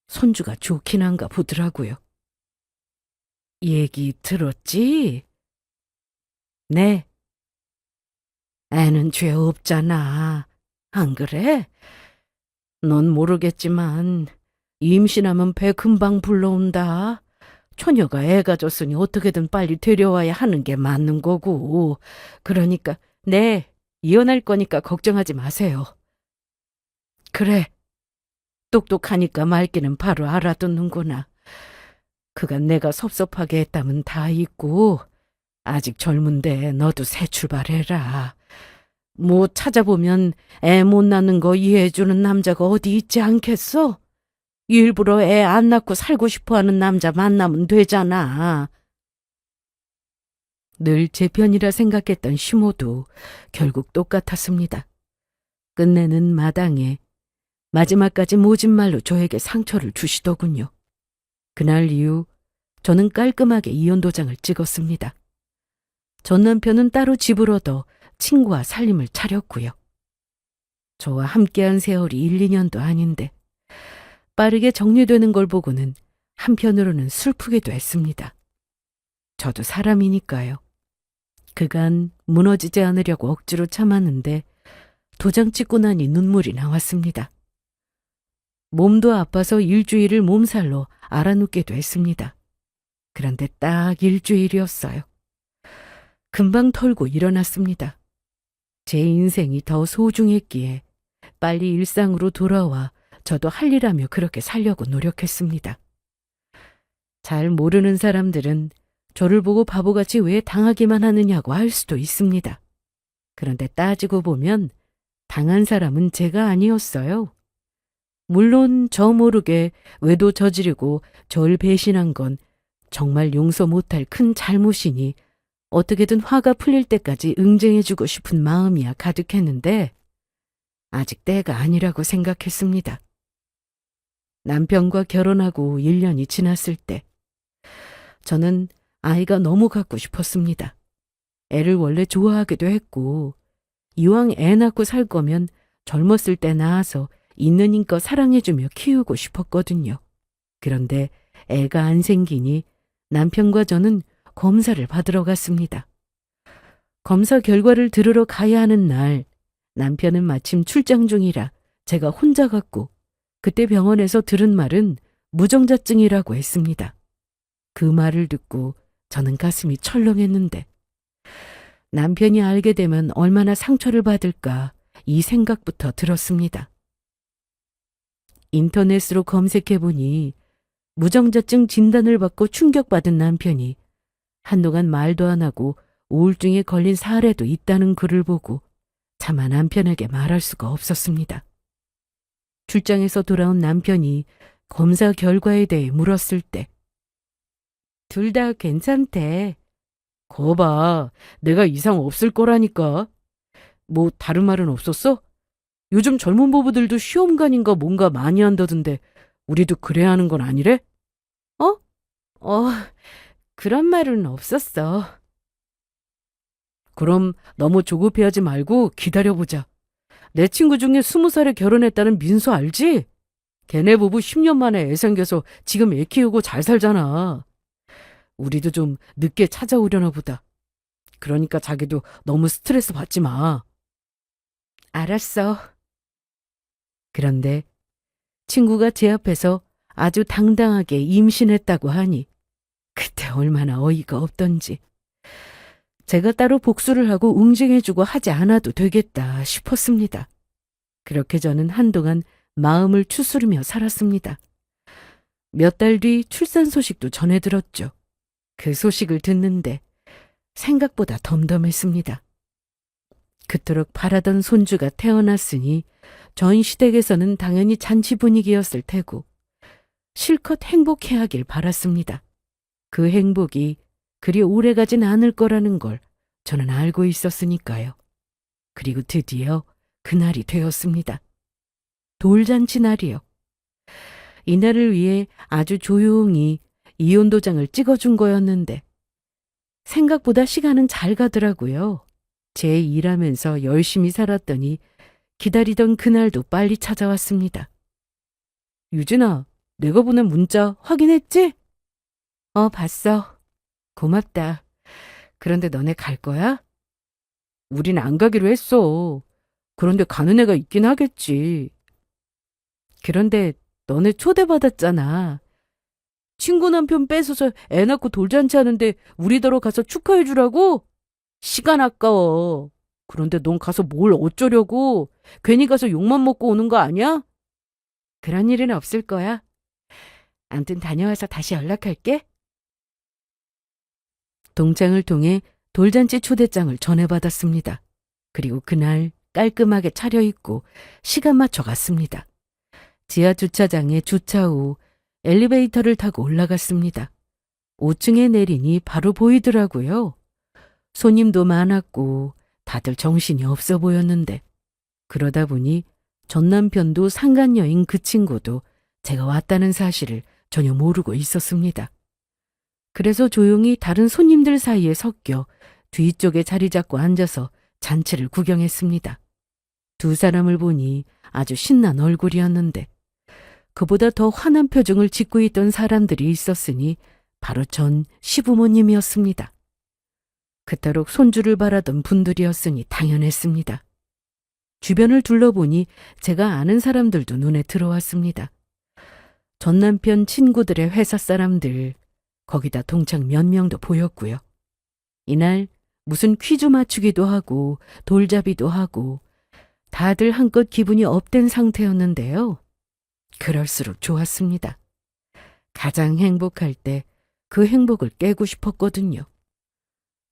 손주가 좋긴 한가 보더라고요. 얘기 들었지? 네. 애는 죄 없잖아. 안 그래? 넌 모르겠지만 임신하면 배 금방 불러온다. 처녀가 애 가졌으니 어떻게든 빨리 데려와야 하는 게 맞는 거고. 그러니까 네, 이혼할 거니까 걱정하지 마세요. 그래, 똑똑하니까 말귀는 바로 알아듣는구나. 그간 내가 섭섭하게 했다면 다 잊고 아직 젊은데 너도 새 출발해라. 뭐 찾아보면 애 못 낳는 거 이해해주는 남자가 어디 있지 않겠어? 일부러 애 안 낳고 살고 싶어하는 남자 만나면 되잖아. 늘 제 편이라 생각했던 시모도 결국 똑같았습니다. 끝내는 마당에 마지막까지 모진 말로 저에게 상처를 주시더군요. 그날 이후 저는 깔끔하게 이혼 도장을 찍었습니다. 전 남편은 따로 집을 얻어 친구와 살림을 차렸고요. 저와 함께한 세월이 1, 2년도 아닌데 빠르게 정리되는 걸 보고는 한편으로는 슬프기도 했습니다. 저도 사람이니까요. 그간 무너지지 않으려고 억지로 참았는데 도장 찍고 나니 눈물이 나왔습니다. 몸도 아파서 일주일을 몸살로 알아눕기도 했습니다. 그런데 딱 일주일이었어요. 금방 털고 일어났습니다. 제 인생이 더 소중했기에 빨리 일상으로 돌아와 저도 할 일하며 그렇게 살려고 노력했습니다. 잘 모르는 사람들은 저를 보고 바보같이 왜 당하기만 하느냐고 할 수도 있습니다. 그런데 따지고 보면 당한 사람은 제가 아니었어요. 물론 저 모르게 외도 저지르고 절 배신한 건 정말 용서 못할 큰 잘못이니 어떻게든 화가 풀릴 때까지 응징해주고 싶은 마음이야 가득했는데 아직 때가 아니라고 생각했습니다. 남편과 결혼하고 1년이 지났을 때 저는 아이가 너무 갖고 싶었습니다. 애를 원래 좋아하기도 했고 이왕 애 낳고 살 거면 젊었을 때 낳아서 있는 힘껏 사랑해주며 키우고 싶었거든요. 그런데 애가 안 생기니 남편과 저는 검사를 받으러 갔습니다. 검사 결과를 들으러 가야 하는 날 남편은 마침 출장 중이라 제가 혼자 갔고 그때 병원에서 들은 말은 무정자증이라고 했습니다. 그 말을 듣고 저는 가슴이 철렁했는데 남편이 알게 되면 얼마나 상처를 받을까 이 생각부터 들었습니다. 인터넷으로 검색해보니 무정자증 진단을 받고 충격받은 남편이 한동안 말도 안 하고 우울증에 걸린 사례도 있다는 글을 보고 차마 남편에게 말할 수가 없었습니다. 출장에서 돌아온 남편이 검사 결과에 대해 물었을 때 둘 다 괜찮대. 거봐, 내가 이상 없을 거라니까. 뭐 다른 말은 없었어? 요즘 젊은 부부들도 시험관인가 뭔가 많이 한다던데 우리도 그래야 하는 건 아니래? 어? 그런 말은 없었어. 그럼 너무 조급해하지 말고 기다려보자. 내 친구 중에 20살에 결혼했다는 민수 알지? 걔네 부부 10년 만에 애 생겨서 지금 애 키우고 잘 살잖아. 우리도 좀 늦게 찾아오려나 보다. 그러니까 자기도 너무 스트레스 받지 마. 알았어. 그런데 친구가 제 앞에서 아주 당당하게 임신했다고 하니 그때 얼마나 어이가 없던지. 제가 따로 복수를 하고 응징해주고 하지 않아도 되겠다 싶었습니다. 그렇게 저는 한동안 마음을 추스르며 살았습니다. 몇 달 뒤 출산 소식도 전해 들었죠. 그 소식을 듣는데 생각보다 덤덤했습니다. 그토록 바라던 손주가 태어났으니 전 시댁에서는 당연히 잔치 분위기였을 테고 실컷 행복해하길 바랐습니다. 그 행복이 그리 오래가진 않을 거라는 걸 저는 알고 있었으니까요. 그리고 드디어 그날이 되었습니다. 돌잔치 날이요. 이날을 위해 아주 조용히 이혼 도장을 찍어준 거였는데 생각보다 시간은 잘 가더라고요. 제 일하면서 열심히 살았더니 기다리던 그날도 빨리 찾아왔습니다. 유진아, 내가 보낸 문자 확인했지? 봤어. 고맙다. 그런데 너네 갈 거야? 우린 안 가기로 했어. 그런데 가는 애가 있긴 하겠지. 그런데 너네 초대받았잖아. 친구 남편 뺏어서 애 낳고 돌잔치 하는데 우리더러 가서 축하해주라고? 시간 아까워. 그런데 넌 가서 뭘 어쩌려고? 괜히 가서 욕만 먹고 오는 거 아니야? 그런 일은 없을 거야. 암튼 다녀와서 다시 연락할게. 동창을 통해 돌잔치 초대장을 전해받았습니다. 그리고 그날 깔끔하게 차려입고 시간 맞춰 갔습니다. 지하 주차장에 주차 후 엘리베이터를 타고 올라갔습니다. 5층에 내리니 바로 보이더라고요. 손님도 많았고 다들 정신이 없어 보였는데 그러다 보니 전 남편도 상간녀인 그 친구도 제가 왔다는 사실을 전혀 모르고 있었습니다. 그래서 조용히 다른 손님들 사이에 섞여 뒤쪽에 자리 잡고 앉아서 잔치를 구경했습니다. 두 사람을 보니 아주 신난 얼굴이었는데 그보다 더 환한 표정을 짓고 있던 사람들이 있었으니 바로 전 시부모님이었습니다. 그토록 손주를 바라던 분들이었으니 당연했습니다. 주변을 둘러보니 제가 아는 사람들도 눈에 들어왔습니다. 전 남편 친구들의 회사 사람들, 거기다 동창 몇 명도 보였고요. 이날 무슨 퀴즈 맞추기도 하고 돌잡이도 하고 다들 한껏 기분이 업된 상태였는데요. 그럴수록 좋았습니다. 가장 행복할 때 그 행복을 깨고 싶었거든요.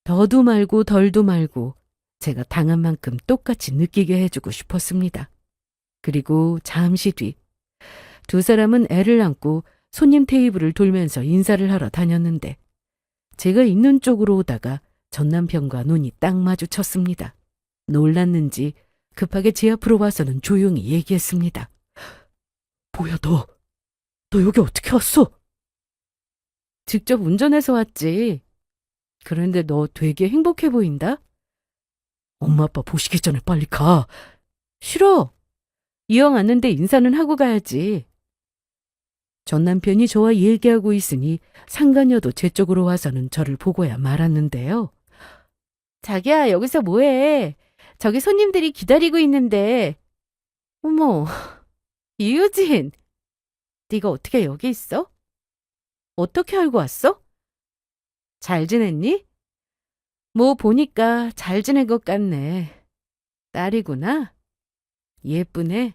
더도 말고 덜도 말고 제가 당한 만큼 똑같이 느끼게 해주고 싶었습니다. 그리고 잠시 뒤 두 사람은 애를 안고 손님 테이블을 돌면서 인사를 하러 다녔는데 제가 있는 쪽으로 오다가 전 남편과 눈이 딱 마주쳤습니다. 놀랐는지 급하게 제 앞으로 와서는 조용히 얘기했습니다. 뭐야 너 여기 어떻게 왔어? 직접 운전해서 왔지. 그런데 너 되게 행복해 보인다? 엄마 아빠 보시기 전에 빨리 가. 싫어. 이왕 왔는데 인사는 하고 가야지. 전 남편이 저와 얘기하고 있으니 상간녀도 제 쪽으로 와서는 저를 보고야 말았는데요. 자기야 여기서 뭐해? 저기 손님들이 기다리고 있는데. 어머, 이유진. 네가 어떻게 여기 있어? 어떻게 알고 왔어? 잘 지냈니? 뭐 보니까 잘 지낸 것 같네. 딸이구나. 예쁘네.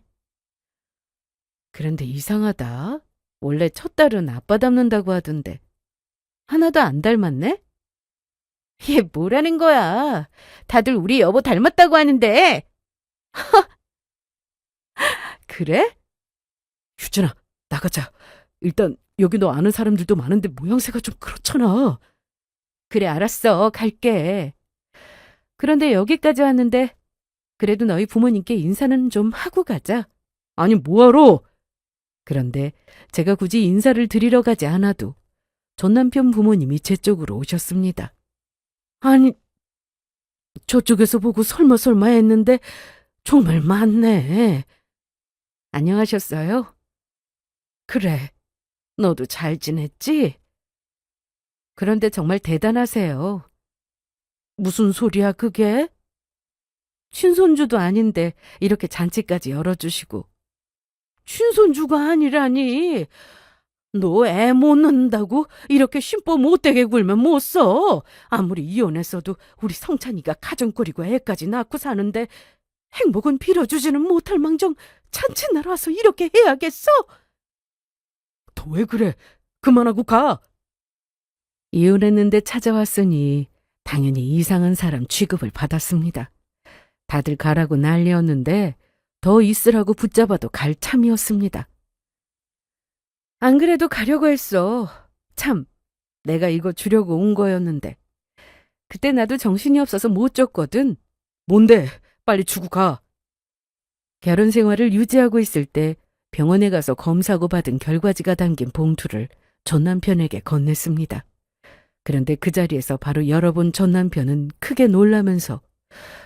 그런데 이상하다. 원래 첫 딸은 아빠 닮는다고 하던데. 하나도 안 닮았네? 얘 뭐라는 거야. 다들 우리 여보 닮았다고 하는데. 그래? 유진아, 나가자. 일단 여기 너 아는 사람들도 많은데 모양새가 좀 그렇잖아. 그래, 알았어. 갈게. 그런데 여기까지 왔는데 그래도 너희 부모님께 인사는 좀 하고 가자. 아니, 뭐하러? 그런데 제가 굳이 인사를 드리러 가지 않아도 전 남편 부모님이 제 쪽으로 오셨습니다. 아니, 저쪽에서 보고 설마 했는데 정말 많네. 안녕하셨어요? 그래, 너도 잘 지냈지? 그런데 정말 대단하세요. 무슨 소리야 그게? 친손주도 아닌데 이렇게 잔치까지 열어주시고. 친손주가 아니라니. 너 애 못 낳는다고 이렇게 심보 못되게 굴면 못 써. 아무리 이혼했어도 우리 성찬이가 가정거리고 애까지 낳고 사는데 행복은 빌어주지는 못할 망정 잔치날 와서 이렇게 해야겠어? 너 왜 그래? 그만하고 가. 이혼했는데 찾아왔으니 당연히 이상한 사람 취급을 받았습니다. 다들 가라고 난리였는데 더 있으라고 붙잡아도 갈 참이었습니다. 안 그래도 가려고 했어. 참, 내가 이거 주려고 온 거였는데. 그때 나도 정신이 없어서 못 줬거든. 뭔데? 빨리 주고 가. 결혼 생활을 유지하고 있을 때 병원에 가서 검사고 받은 결과지가 담긴 봉투를 전 남편에게 건넸습니다. 그런데 그 자리에서 바로 열어본 전 남편은 크게 놀라면서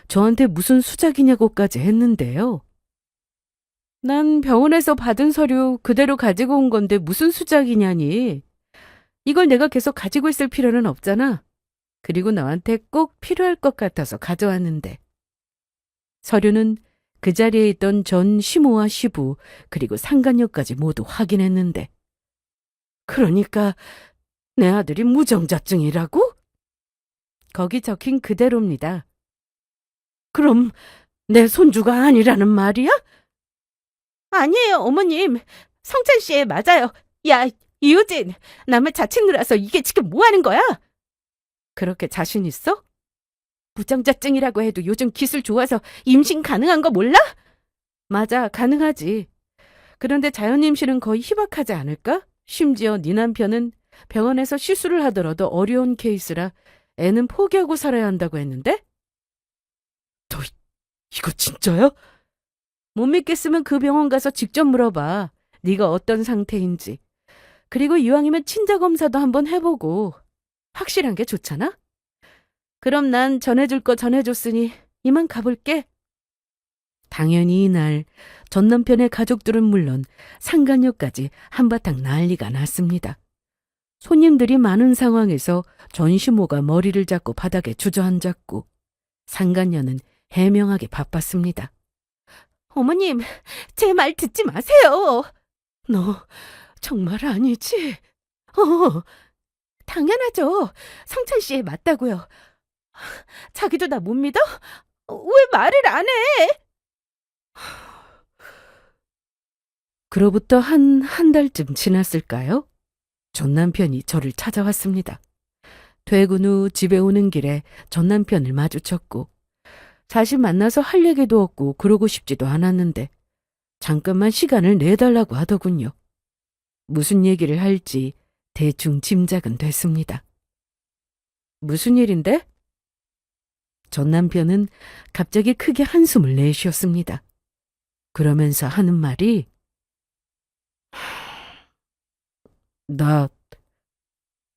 저한테 무슨 수작이냐고까지 했는데요. 난 병원에서 받은 서류 그대로 가지고 온 건데 무슨 수작이냐니. 이걸 내가 계속 가지고 있을 필요는 없잖아. 그리고 너한테 꼭 필요할 것 같아서 가져왔는데. 서류는 그 자리에 있던 전 시모와 시부 그리고 상간녀까지 모두 확인했는데. 그러니까 내 아들이 무정자증이라고? 거기 적힌 그대로입니다. 그럼 내 손주가 아니라는 말이야? 아니에요, 어머님. 성찬 씨 맞아요. 야, 이효진, 남의 자친구라서 이게 지금 뭐 하는 거야? 그렇게 자신 있어? 무정자증이라고 해도 요즘 기술 좋아서 임신 가능한 거 몰라? 맞아, 가능하지. 그런데 자연임신은 거의 희박하지 않을까? 심지어 네 남편은 병원에서 시술을 하더라도 어려운 케이스라 애는 포기하고 살아야 한다고 했는데? 너 이거 진짜야? 못 믿겠으면 그 병원 가서 직접 물어봐. 네가 어떤 상태인지. 그리고 이왕이면 친자검사도 한번 해보고. 확실한 게 좋잖아? 그럼 난 전해줄 거 전해줬으니 이만 가볼게. 당연히 이날 전 남편의 가족들은 물론 상간녀까지 한바탕 난리가 났습니다. 손님들이 많은 상황에서 전시모가 머리를 잡고 바닥에 주저앉았고 상간녀는 해명하게 바빴습니다. 어머님, 제 말 듣지 마세요. 너 정말 아니지? 당연하죠. 성찬 씨에 맞다고요. 자기도 나 못 믿어? 왜 말을 안 해? 그로부터 한 달쯤 지났을까요? 전 남편이 저를 찾아왔습니다. 퇴근 후 집에 오는 길에 전 남편을 마주쳤고 사실 만나서 할 얘기도 없고 그러고 싶지도 않았는데 잠깐만 시간을 내달라고 하더군요. 무슨 얘기를 할지 대충 짐작은 됐습니다. 무슨 일인데? 전 남편은 갑자기 크게 한숨을 내쉬었습니다. 그러면서 하는 말이 나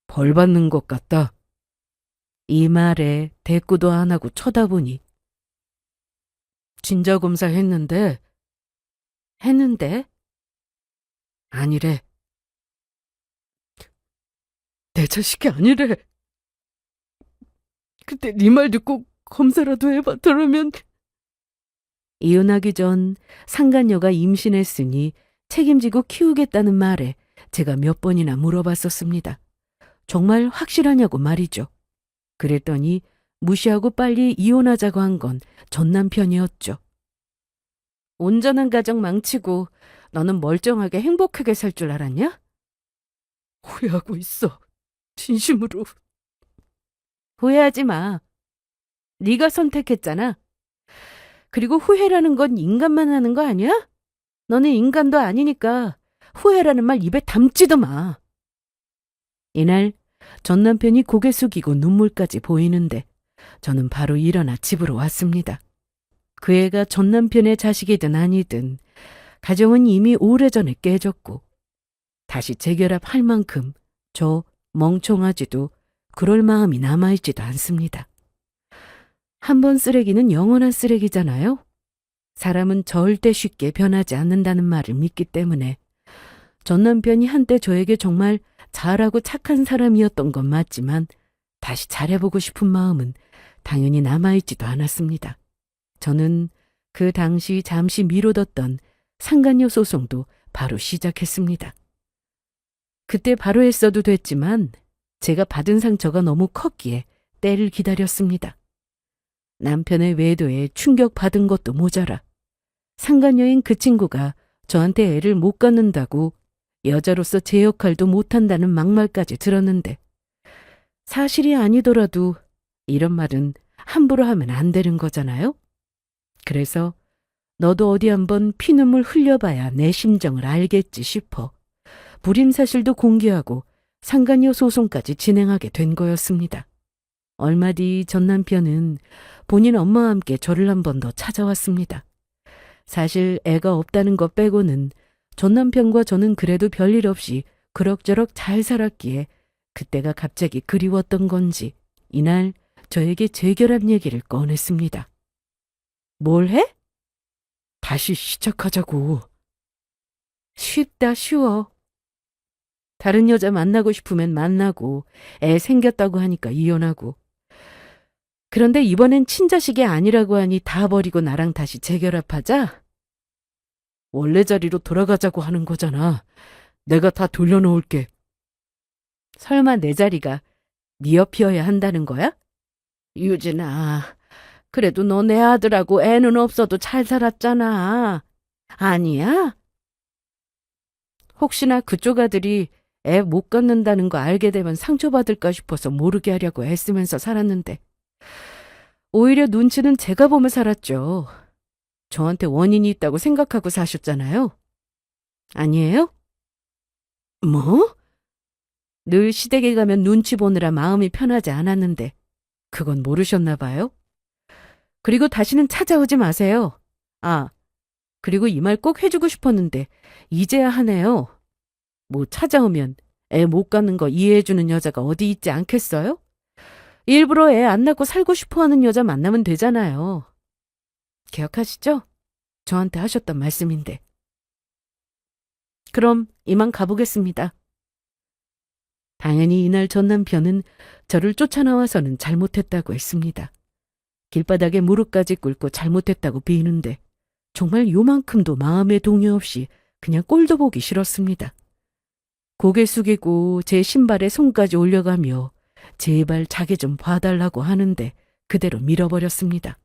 벌 받는 것 같다. 이 말에 대꾸도 안 하고 쳐다보니 진자검사 했는데 아니래. 내 자식이 아니래. 그때 네 말 듣고 검사라도 해봤더라면. 이혼하기 전 상간녀가 임신했으니 책임지고 키우겠다는 말에 제가 몇 번이나 물어봤었습니다. 정말 확실하냐고 말이죠. 그랬더니 무시하고 빨리 이혼하자고 한 건 전 남편이었죠. 온전한 가정 망치고 너는 멀쩡하게 행복하게 살 줄 알았냐? 후회하고 있어. 진심으로. 후회하지 마. 네가 선택했잖아. 그리고 후회라는 건 인간만 하는 거 아니야? 너는 인간도 아니니까 후회라는 말 입에 담지도 마. 이날 전 남편이 고개 숙이고 눈물까지 보이는데 저는 바로 일어나 집으로 왔습니다. 그 애가 전 남편의 자식이든 아니든 가정은 이미 오래전에 깨졌고 다시 재결합할 만큼 저 멍청하지도 그럴 마음이 남아있지도 않습니다. 한 번 쓰레기는 영원한 쓰레기잖아요. 사람은 절대 쉽게 변하지 않는다는 말을 믿기 때문에 전 남편이 한때 저에게 정말 잘하고 착한 사람이었던 건 맞지만 다시 잘해보고 싶은 마음은 당연히 남아있지도 않았습니다. 저는 그 당시 잠시 미뤄뒀던 상간녀 소송도 바로 시작했습니다. 그때 바로 했어도 됐지만 제가 받은 상처가 너무 컸기에 때를 기다렸습니다. 남편의 외도에 충격받은 것도 모자라 상간녀인 그 친구가 저한테 애를 못 갖는다고 여자로서 제 역할도 못한다는 막말까지 들었는데 사실이 아니더라도 이런 말은 함부로 하면 안 되는 거잖아요. 그래서 너도 어디 한번 피눈물 흘려봐야 내 심정을 알겠지 싶어 불임 사실도 공개하고 상간녀 소송까지 진행하게 된 거였습니다. 얼마 뒤 전 남편은 본인 엄마와 함께 저를 한 번 더 찾아왔습니다. 사실 애가 없다는 것 빼고는 전 남편과 저는 그래도 별일 없이 그럭저럭 잘 살았기에 그때가 갑자기 그리웠던 건지 이날 저에게 재결합 얘기를 꺼냈습니다. 뭘 해? 다시 시작하자고. 쉽다 쉬워. 다른 여자 만나고 싶으면 만나고 애 생겼다고 하니까 이혼하고. 그런데 이번엔 친자식이 아니라고 하니 다 버리고 나랑 다시 재결합하자? 원래 자리로 돌아가자고 하는 거잖아. 내가 다 돌려놓을게. 설마 내 자리가 네 옆이어야 한다는 거야? 유진아, 그래도 너 내 아들하고 애는 없어도 잘 살았잖아. 아니야? 혹시나 그쪽 아들이 애 못 갖는다는 거 알게 되면 상처받을까 싶어서 모르게 하려고 애쓰면서 살았는데 오히려 눈치는 제가 보며 살았죠. 저한테 원인이 있다고 생각하고 사셨잖아요. 아니에요? 뭐? 늘 시댁에 가면 눈치 보느라 마음이 편하지 않았는데 그건 모르셨나 봐요. 그리고 다시는 찾아오지 마세요. 아, 그리고 이 말 꼭 해주고 싶었는데 이제야 하네요. 뭐 찾아오면 애 못 갖는 거 이해해주는 여자가 어디 있지 않겠어요? 일부러 애 안 낳고 살고 싶어하는 여자 만나면 되잖아요. 기억하시죠? 저한테 하셨던 말씀인데. 그럼 이만 가보겠습니다. 당연히 이날 전 남편은 저를 쫓아나와서는 잘못했다고 했습니다. 길바닥에 무릎까지 꿇고 잘못했다고 비는데 정말 요만큼도 마음의 동요 없이 그냥 꼴도 보기 싫었습니다. 고개 숙이고 제 신발에 손까지 올려가며 제발 자기 좀 봐달라고 하는데 그대로 밀어버렸습니다.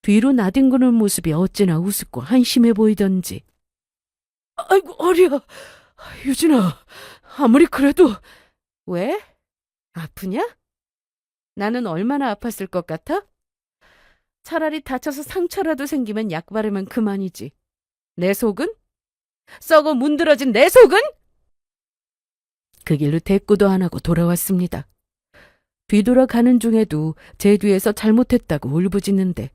뒤로 나뒹구는 모습이 어찌나 우습고 한심해 보이던지. 아이고 허리야. 유진아, 아무리 그래도. 왜? 아프냐? 나는 얼마나 아팠을 것 같아? 차라리 다쳐서 상처라도 생기면 약 바르면 그만이지. 내 속은? 썩어 문드러진 내 속은? 그 길로 대꾸도 안 하고 돌아왔습니다. 뒤돌아가는 중에도 제 뒤에서 잘못했다고 울부짖는데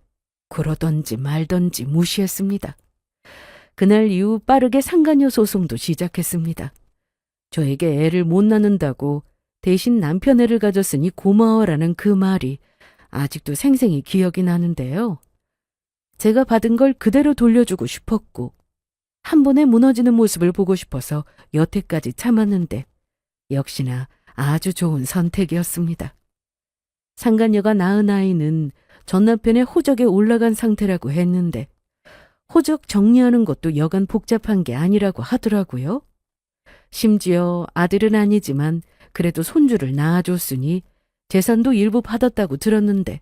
그러던지 말던지 무시했습니다. 그날 이후 빠르게 상간녀 소송도 시작했습니다. 저에게 애를 못 낳는다고 대신 남편 애를 가졌으니 고마워라는 그 말이 아직도 생생히 기억이 나는데요. 제가 받은 걸 그대로 돌려주고 싶었고 한 번에 무너지는 모습을 보고 싶어서 여태까지 참았는데 역시나 아주 좋은 선택이었습니다. 상간녀가 낳은 아이는 전 남편의 호적에 올라간 상태라고 했는데 호적 정리하는 것도 여간 복잡한 게 아니라고 하더라고요. 심지어 아들은 아니지만 그래도 손주를 낳아줬으니 재산도 일부 받았다고 들었는데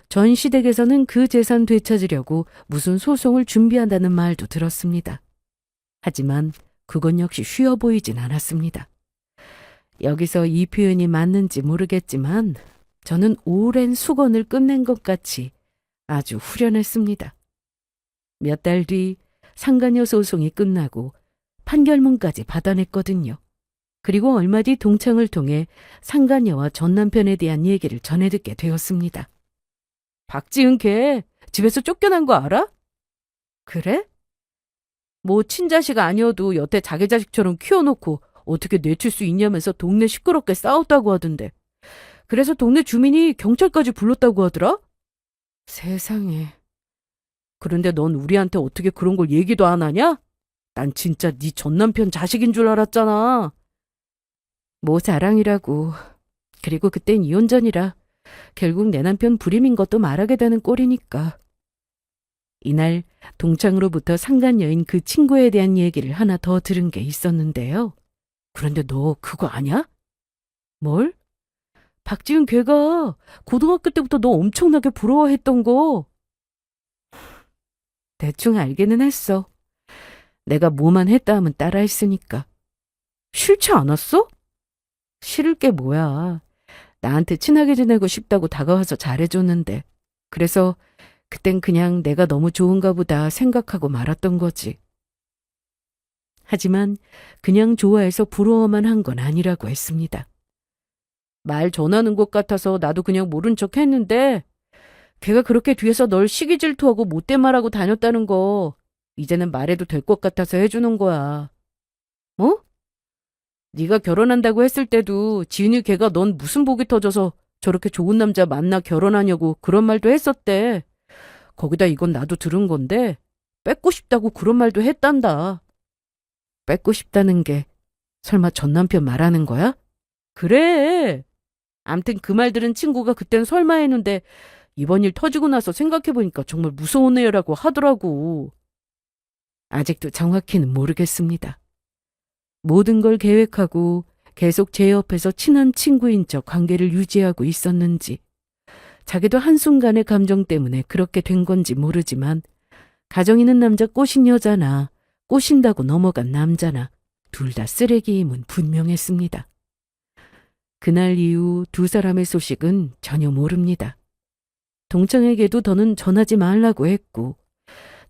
전 시댁에서는 그 재산 되찾으려고 무슨 소송을 준비한다는 말도 들었습니다. 하지만 그건 역시 쉬워 보이진 않았습니다. 여기서 이 표현이 맞는지 모르겠지만 저는 오랜 수건을 끝낸 것 같이 아주 후련했습니다. 몇 달 뒤 상간녀 소송이 끝나고 판결문까지 받아냈거든요. 그리고 얼마 뒤 동창을 통해 상간녀와 전 남편에 대한 얘기를 전해 듣게 되었습니다. 박지은 걔 집에서 쫓겨난 거 알아? 그래? 뭐 친자식 아니어도 여태 자기 자식처럼 키워놓고 어떻게 내칠 수 있냐면서 동네 시끄럽게 싸웠다고 하던데. 그래서 동네 주민이 경찰까지 불렀다고 하더라? 세상에. 그런데 넌 우리한테 어떻게 그런 걸 얘기도 안 하냐? 난 진짜 네 전남편 자식인 줄 알았잖아. 뭐 자랑이라고. 그리고 그땐 이혼 전이라 결국 내 남편 불임인 것도 말하게 되는 꼴이니까. 이날 동창으로부터 상간녀인 그 친구에 대한 얘기를 하나 더 들은 게 있었는데요. 그런데 너 그거 아냐? 뭘? 박지은 걔가 고등학교 때부터 너 엄청나게 부러워했던 거. 대충 알기는 했어. 내가 뭐만 했다 하면 따라했으니까. 싫지 않았어? 싫을 게 뭐야. 나한테 친하게 지내고 싶다고 다가와서 잘해줬는데. 그래서 그땐 그냥 내가 너무 좋은가 보다 생각하고 말았던 거지. 하지만 그냥 좋아해서 부러워만 한 건 아니라고 했습니다. 말 전하는 것 같아서 나도 그냥 모른 척 했는데 걔가 그렇게 뒤에서 널 시기 질투하고 못된 말하고 다녔다는 거 이제는 말해도 될 것 같아서 해주는 거야. 어? 네가 결혼한다고 했을 때도 지은이 걔가 넌 무슨 복이 터져서 저렇게 좋은 남자 만나 결혼하냐고 그런 말도 했었대. 거기다 이건 나도 들은 건데 뺏고 싶다고 그런 말도 했단다. 뺏고 싶다는 게 설마 전 남편 말하는 거야? 그래. 암튼 그 말 들은 친구가 그땐 설마 했는데 이번 일 터지고 나서 생각해보니까 정말 무서운 애라고 하더라고. 아직도 정확히는 모르겠습니다. 모든 걸 계획하고 계속 제 옆에서 친한 친구인 척 관계를 유지하고 있었는지, 자기도 한순간의 감정 때문에 그렇게 된 건지 모르지만 가정 있는 남자 꼬신 여자나 꼬신다고 넘어간 남자나 둘 다 쓰레기임은 분명했습니다. 그날 이후 두 사람의 소식은 전혀 모릅니다. 동창에게도 더는 전하지 말라고 했고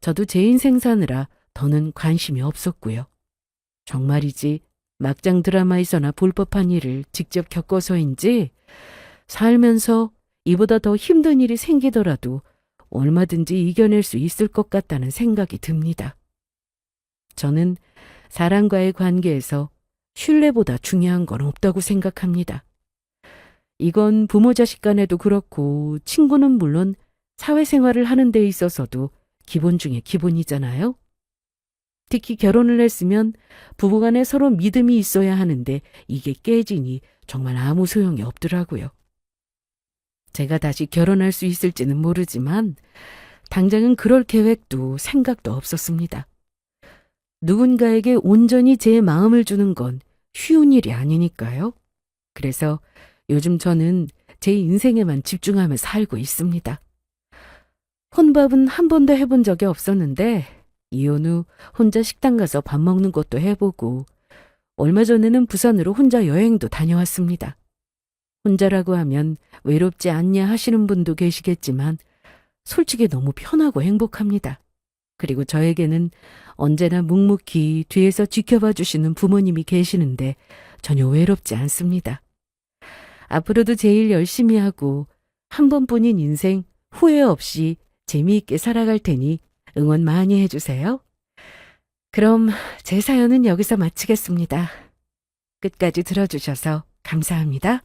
저도 제 인생 사느라 더는 관심이 없었고요. 정말이지 막장 드라마에서나 볼 법한 일을 직접 겪어서인지 살면서 이보다 더 힘든 일이 생기더라도 얼마든지 이겨낼 수 있을 것 같다는 생각이 듭니다. 저는 사람과의 관계에서 신뢰보다 중요한 건 없다고 생각합니다. 이건 부모 자식 간에도 그렇고 친구는 물론 사회생활을 하는 데 있어서도 기본 중에 기본이잖아요. 특히 결혼을 했으면 부부간에 서로 믿음이 있어야 하는데 이게 깨지니 정말 아무 소용이 없더라고요. 제가 다시 결혼할 수 있을지는 모르지만 당장은 그럴 계획도 생각도 없었습니다. 누군가에게 온전히 제 마음을 주는 건 쉬운 일이 아니니까요. 그래서 요즘 저는 제 인생에만 집중하며 살고 있습니다. 혼밥은 한 번도 해본 적이 없었는데 이혼 후 혼자 식당 가서 밥 먹는 것도 해보고 얼마 전에는 부산으로 혼자 여행도 다녀왔습니다. 혼자라고 하면 외롭지 않냐 하시는 분도 계시겠지만 솔직히 너무 편하고 행복합니다. 그리고 저에게는 언제나 묵묵히 뒤에서 지켜봐 주시는 부모님이 계시는데 전혀 외롭지 않습니다. 앞으로도 제 일 열심히 하고 한 번뿐인 인생 후회 없이 재미있게 살아갈 테니 응원 많이 해주세요. 그럼 제 사연은 여기서 마치겠습니다. 끝까지 들어주셔서 감사합니다.